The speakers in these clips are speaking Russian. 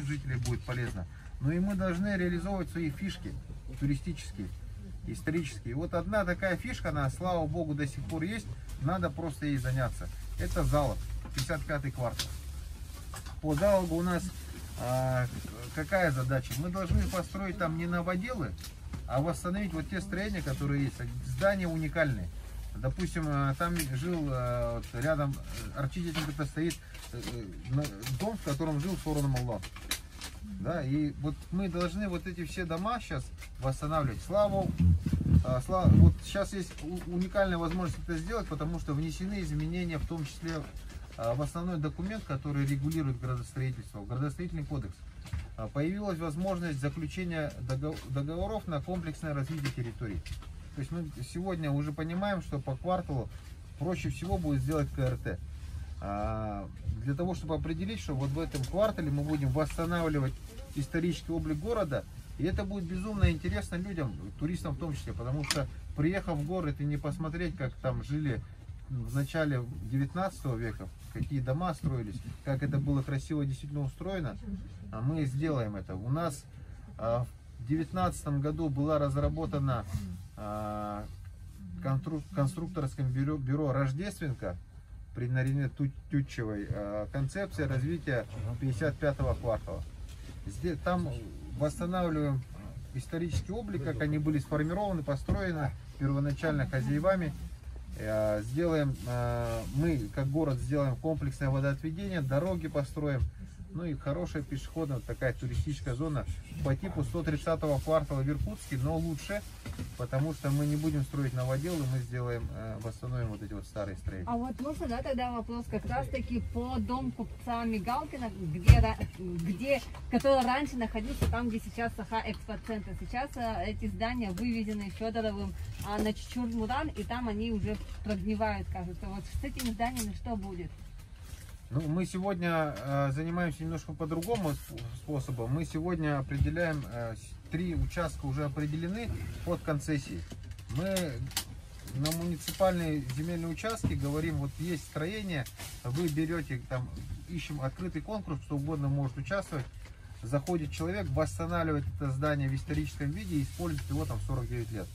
жителей будет полезно, но и мы должны реализовывать свои фишки туристические, исторические. Вот одна такая фишка, она, слава богу, до сих пор есть, надо просто ей заняться. Это залог, 55-й квартал. По залогу у нас какая задача? Мы должны построить там не новоделы, а восстановить вот те строения, которые есть. Здания уникальные. Допустим, там жил рядом, Арчидетника стоит дом, в котором жил Сорон Молла. Да, и вот мы должны вот эти все дома сейчас восстанавливать. Вот сейчас есть уникальная возможность это сделать, потому что внесены изменения, в том числе в основной документ, который регулирует градостроительство, градостроительный кодекс. Появилась возможность заключения договоров на комплексное развитие территорий. То есть мы сегодня уже понимаем, что по кварталу проще всего будет сделать КРТ. Для того, чтобы определить, что вот в этом квартале мы будем восстанавливать исторический облик города. И это будет безумно интересно людям, туристам в том числе. Потому что, приехав в город и не посмотреть, как там жили в начале 19 века, какие дома строились, как это было красиво действительно устроено, мы сделаем это. У нас в 2019 году была разработана конструкторским бюро «Рождественка» при Нарине Тютчевой концепция развития 55-го квартала. Там восстанавливаем исторический облик, как они были сформированы, построены первоначально хозяевами. Сделаем, мы как город сделаем комплексное водоотведение, дороги построим. Ну и хорошая пешеходная такая туристическая зона по типу 130-го квартала в Иркутске, но лучше, потому что мы не будем строить новоделы, мы сделаем, восстановим вот эти вот старые строения. А вот можно, да, тогда вопрос как раз таки по дому купца Мигалкина, который раньше находился там, где сейчас Саха-экспоцентр. Сейчас эти здания выведены Федоровым на Чучур-Муран, и там они уже прогнивают, кажется. Вот с этими зданиями что будет? Ну, мы сегодня занимаемся немножко по другому способу. Мы сегодня определяем, 3 участка уже определены под концессии. Мы на муниципальные земельные участки говорим, вот есть строение, вы берете, там, ищем открытый конкурс, кто угодно может участвовать. Заходит человек, восстанавливает это здание в историческом виде и использует его там 49 лет.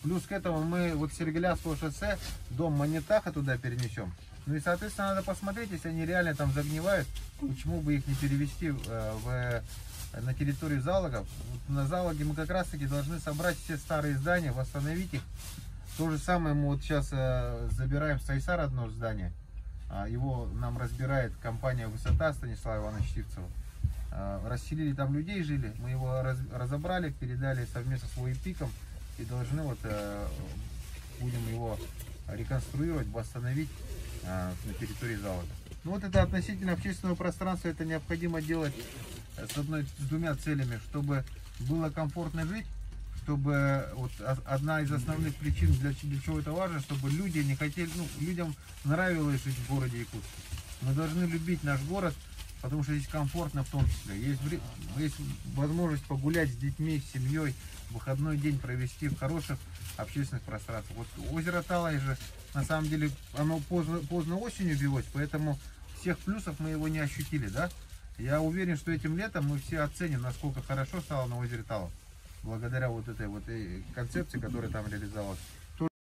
Плюс к этому мы вот с Сергеляцкого шоссе дом Манитаха туда перенесем. Ну и, соответственно, надо посмотреть, если они реально там загнивают, почему бы их не перевести на территорию залогов. Вот на залоге мы как раз таки должны собрать все старые здания, восстановить их. То же самое мы вот сейчас забираем с Сайсара одно здание. Его нам разбирает компания «Высота» Станислава Ивановича Сивцева. Расселили там людей, жили, мы его разобрали, передали совместно с ОИПиком и должны вот будем его реконструировать, восстановить на территории залога. Ну вот это относительно общественного пространства, это необходимо делать с двумя целями, чтобы было комфортно жить, чтобы вот одна из основных причин, для чего это важно, чтобы люди не хотели, людям нравилось жить в городе Якутске. Мы должны любить наш город, потому что здесь комфортно в том числе. Есть возможность погулять с детьми, с семьей, выходной день провести в хороших общественных пространствах. Вот озеро Талай же, на самом деле, оно поздно осенью билось, поэтому всех плюсов мы его не ощутили, да? Я уверен, что этим летом мы все оценим, насколько хорошо стало на озере Талай, благодаря вот этой концепции, которая там реализовалась.